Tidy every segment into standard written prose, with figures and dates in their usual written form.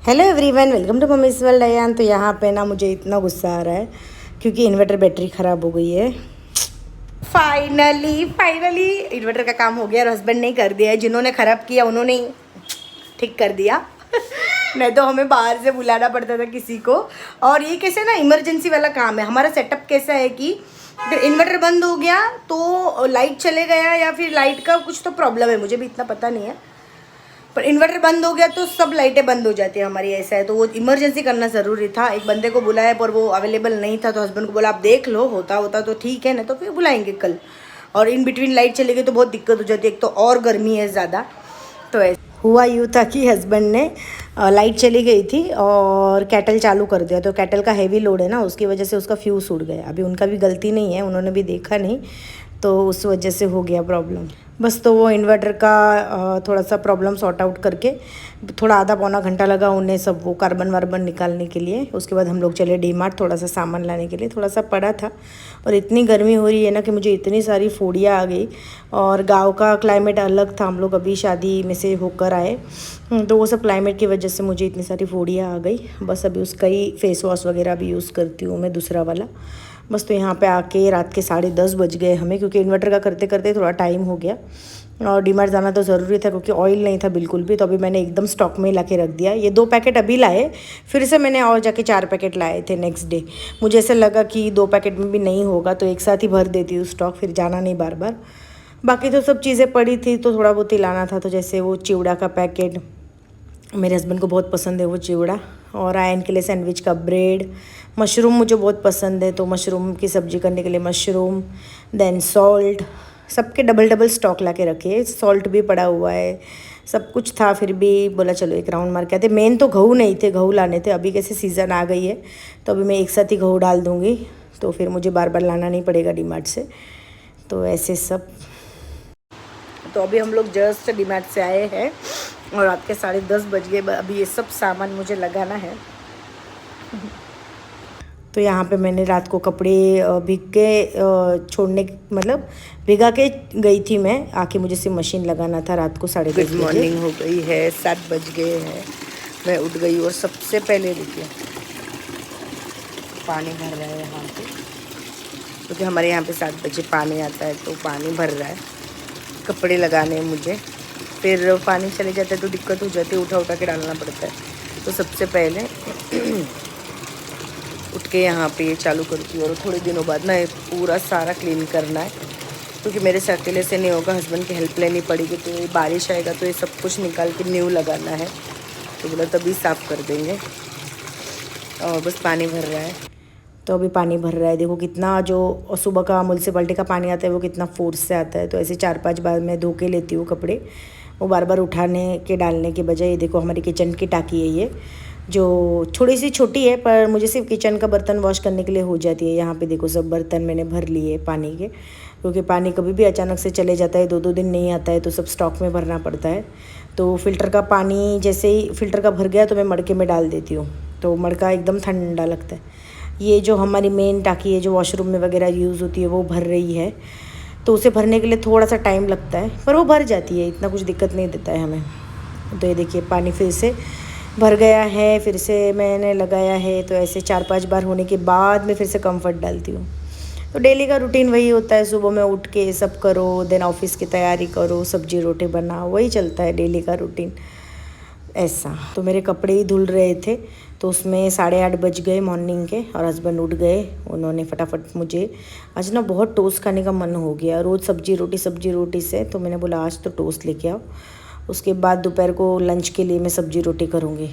Hello everyone, welcome to mummy's world Ayaan. तो यहाँ पे ना मुझे इतना गुस्सा आ रहा है क्योंकि इन्वर्टर बैटरी ख़राब हो गई है। फाइनली इन्वर्टर का काम हो गया और हस्बैंड ने कर दिया है। जिन्होंने ख़राब किया उन्होंने ही ठीक कर दिया नहीं तो हमें बाहर से बुलाना पड़ता था किसी को। और ये कैसे ना इमरजेंसी वाला काम है। हमारा सेटअप कैसा है कि अगर इन्वर्टर बंद हो गया तो लाइट चले गया या फिर लाइट का कुछ तो प्रॉब्लम है, मुझे भी इतना पता नहीं है, पर इन्वर्टर बंद हो गया तो सब लाइटें बंद हो जाती है हमारी। ऐसा है तो वो इमरजेंसी करना ज़रूरी था। एक बंदे को बुलाया पर वो अवेलेबल नहीं था, तो हस्बैंड को बोला आप देख लो, होता तो ठीक है, ना तो फिर बुलाएंगे कल। और इन बिटवीन लाइट चली गई तो बहुत दिक्कत हो जाती है, एक तो और गर्मी है ज़्यादा। तो ऐसा हुआ यूँ था कि हस्बैंड ने लाइट चली गई थी और कैटल चालू कर दिया। तो कैटल का हैवी लोड है ना, उसकी वजह से उसका फ्यूज़ उड़ गया। अभी उनका भी गलती नहीं है, उन्होंने भी देखा नहीं, तो उस वजह से हो गया प्रॉब्लम। बस तो वो इन्वर्टर का थोड़ा सा प्रॉब्लम सॉर्ट आउट करके थोड़ा आधा पौना घंटा लगा उन्हें सब वो कार्बन वार्बन निकालने के लिए। उसके बाद हम लोग चले डी-मार्ट थोड़ा सा सामान लाने के लिए। थोड़ा सा पड़ा था और इतनी गर्मी हो रही है ना कि मुझे इतनी सारी फोड़ियाँ आ गई। और गांव का क्लाइमेट अलग था, हम लोग अभी शादी में से होकर आए, तो वो सब क्लाइमेट की वजह से मुझे इतनी सारी फोड़ियाँ आ गई। बस अभी उसका ही फेस वॉश वगैरह भी यूज़ करती हूँ मैं, दूसरा वाला। बस तो यहाँ पे आके रात के 10:30 बज गए हमें, क्योंकि इन्वर्टर का करते करते थोड़ा टाइम हो गया। और डी-मार्ट जाना तो ज़रूरी था क्योंकि ऑयल नहीं था बिल्कुल भी। तो अभी मैंने एकदम स्टॉक में ही ला के रख दिया। ये 2 पैकेट अभी लाए, फिर से मैंने और जाके 4 पैकेट लाए थे नेक्स्ट डे। मुझे ऐसा लगा कि 2 पैकेट में भी नहीं होगा तो एक साथ ही भर देती हूँ स्टॉक, फिर जाना नहीं बार बार। बाकी तो सब चीज़ें पड़ी थी तो थोड़ा बहुत ही लाना था। तो जैसे वो चिवड़ा का पैकेट, मेरे हस्बैंड को बहुत पसंद है वो चिवड़ा। और आयन के लिए सैंडविच का ब्रेड, मशरूम मुझे बहुत पसंद है तो मशरूम की सब्ज़ी करने के लिए मशरूम, देन सॉल्ट, सबके डबल डबल स्टॉक ला के रखे। सॉल्ट भी पड़ा हुआ है, सब कुछ था, फिर भी बोला चलो एक राउंड मार के आते। मेन तो गहू नहीं थे, गहू लाने थे। अभी कैसे सीज़न आ गई है तो अभी मैं एक साथ ही गहू डाल दूँगी, तो फिर मुझे बार बार लाना नहीं पड़ेगा डी-मार्ट से। तो ऐसे सब। तो अभी हम लोग जस्ट डी-मार्ट से आए हैं और रात के 10:30 बज गए। अभी ये सब सामान मुझे लगाना है। तो यहाँ पे मैंने रात को कपड़े भीग के छोड़ने, मतलब भिगा के गई थी मैं, आके मुझे सिर्फ मशीन लगाना था रात को 10:30 बजे। गुड मॉर्निंग हो गई है, 7 बज गए हैं, मैं उठ गई और सबसे पहले देखिए पानी भर रहा है यहाँ पे, क्योंकि हमारे यहाँ पे 7 बजे पानी आता है, तो पानी भर रहा है। कपड़े लगाने हैं मुझे, फिर पानी चले जाता है तो दिक्कत हो जाती है, उठा के डालना पड़ता है। तो सबसे पहले उठ के यहाँ पे ये चालू करती हूँ। और थोड़े दिनों बाद ना पूरा सारा क्लीन करना है, क्योंकि मेरे से अकेले से नहीं होगा, हस्बैंड की हेल्प लेनी पड़ेगी। तो ये बारिश आएगा तो ये सब कुछ निकाल के न्यू लगाना है, तो बोला तभी साफ़ कर देंगे। और बस पानी भर रहा है, तो अभी पानी भर रहा है। देखो कितना, जो सुबह का म्युनिसिपैलिटी का पानी आता है वो कितना फोर्स से आता है। तो ऐसे 4-5 बार मैं धो के लेती हूँ कपड़े, वो बार बार उठाने के डालने के बजाय। ये देखो हमारी किचन की टाकी है ये, जो थोड़ी सी छोटी है पर मुझे सिर्फ किचन का बर्तन वॉश करने के लिए हो जाती है। यहाँ पे देखो सब बर्तन मैंने भर लिए पानी के, क्योंकि पानी कभी भी अचानक से चले जाता है, 2-2 दिन नहीं आता है, तो सब स्टॉक में भरना पड़ता है। तो फ़िल्टर का पानी जैसे ही फ़िल्टर का भर गया तो मैं मड़के में डाल देती हूँ, तो मड़का एकदम ठंडा लगता है। ये जो हमारी मेन टाकी है जो वॉशरूम में वगैरह यूज़ होती है वो भर रही है, तो उसे भरने के लिए थोड़ा सा टाइम लगता है, पर वो भर जाती है, इतना कुछ दिक्कत नहीं देता है हमें। तो ये देखिए पानी फिर से भर गया है, फिर से मैंने लगाया है। तो ऐसे 4-5 बार होने के बाद मैं फिर से कंफर्ट डालती हूँ। तो डेली का रूटीन वही होता है, सुबह में उठ के सब करो, देन ऑफिस की तैयारी करो, सब्जी रोटी बनाओ, वही चलता है डेली का रूटीन ऐसा। तो मेरे कपड़े ही धुल रहे थे, तो उसमें 8:30 बज गए मॉर्निंग के, और हस्बैंड उठ गए। उन्होंने फटाफट, मुझे आज ना बहुत टोस्ट खाने का मन हो गया, रोज़ सब्जी रोटी से, तो मैंने बोला आज तो टोस्ट लेके आओ। उसके बाद दोपहर को लंच के लिए मैं सब्जी रोटी करूँगी।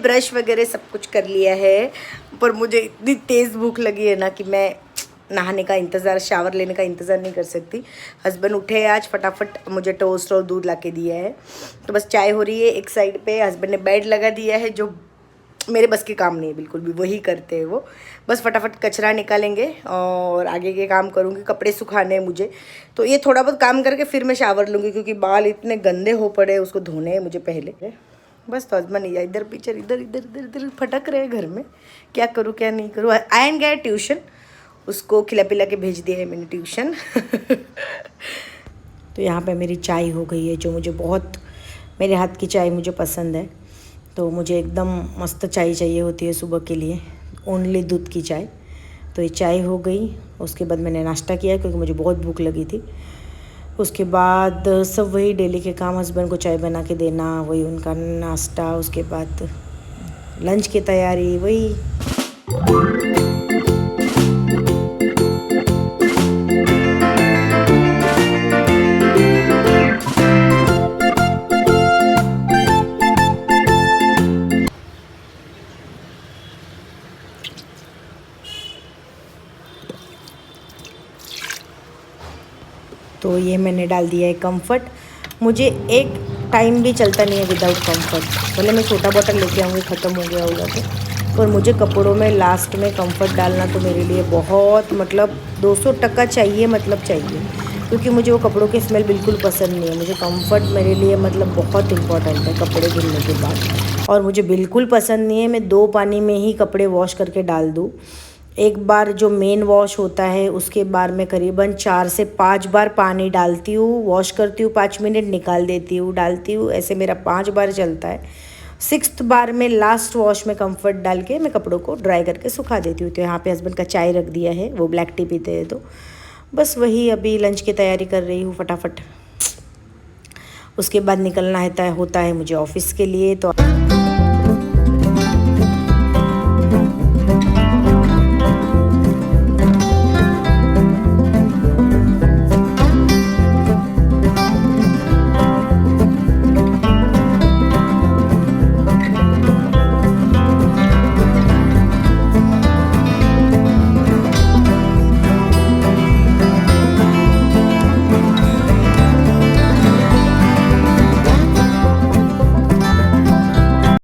ब्रश वगैरह सब कुछ कर लिया है, पर मुझे इतनी तेज़ भूख लगी है ना कि मैं नहाने का इंतज़ार, शावर लेने का इंतज़ार नहीं कर सकती। हस्बैंड उठे आज, फटाफट मुझे टोस्ट और दूध ला के दिया है, तो बस चाय हो रही है एक साइड पे। हस्बैंड ने बेड लगा दिया है, जो मेरे बस के काम नहीं है बिल्कुल भी, वही करते हैं वो। बस फटाफट कचरा निकालेंगे और आगे के काम करूँगी। कपड़े सुखाने हैं मुझे, तो ये थोड़ा बहुत काम करके फिर मैं शावर लूँगी, क्योंकि बाल इतने गंदे हो पड़े, उसको धोने हैं मुझे पहले। बस तो हस्बैंड नहीं, इधर पीछे इधर इधर इधर इधर भटक रहे घर में, क्या करूँ क्या नहीं करूँ। आयन गया ट्यूशन, उसको खिला पिला के भेज दिया है मैंने ट्यूशन। तो यहाँ पे मेरी चाय हो गई है, जो मुझे बहुत, मेरे हाथ की चाय मुझे पसंद है, तो मुझे एकदम मस्त चाय चाहिए होती है सुबह के लिए, ओनली दूध की चाय। तो ये चाय हो गई, उसके बाद मैंने नाश्ता किया क्योंकि मुझे बहुत भूख लगी थी। उसके बाद सब वही डेली के काम, हस्बैंड को चाय बना के देना, वही उनका नाश्ता, उसके बाद लंच की तैयारी, वही। तो ये मैंने डाल दिया है कम्फर्ट। मुझे एक टाइम भी चलता नहीं है विदाउट कम्फर्ट, भले मैं छोटा बॉटल लेके आऊँगी, ख़त्म हो गया होगा तो, पर मुझे कपड़ों में लास्ट में कम्फर्ट डालना तो मेरे लिए बहुत, मतलब 200% चाहिए, मतलब चाहिए, क्योंकि मुझे वो कपड़ों की स्मेल बिल्कुल पसंद नहीं है। मुझे कम्फर्ट मेरे लिए मतलब बहुत इंपॉर्टेंट है कपड़े धुलने के बाद। और मुझे बिल्कुल पसंद नहीं है मैं 2 पानी में ही कपड़े वॉश करके डाल दूँ। एक बार जो मेन वॉश होता है उसके बाद मैं करीबन 4 से 5 बार पानी डालती हूँ, वॉश करती हूँ, 5 मिनट निकाल देती हूँ, डालती हूँ, ऐसे मेरा 5 बार चलता है। 6th बार में लास्ट वॉश में कम्फर्ट डाल के मैं कपड़ों को ड्राई करके सुखा देती हूँ। तो यहाँ पे हस्बैंड का चाय रख दिया है, वो ब्लैक टी पीते हैं, तो बस वही अभी लंच की तैयारी कर रही हूँ फटाफट। उसके बाद निकलना होता है मुझे ऑफिस के लिए। तो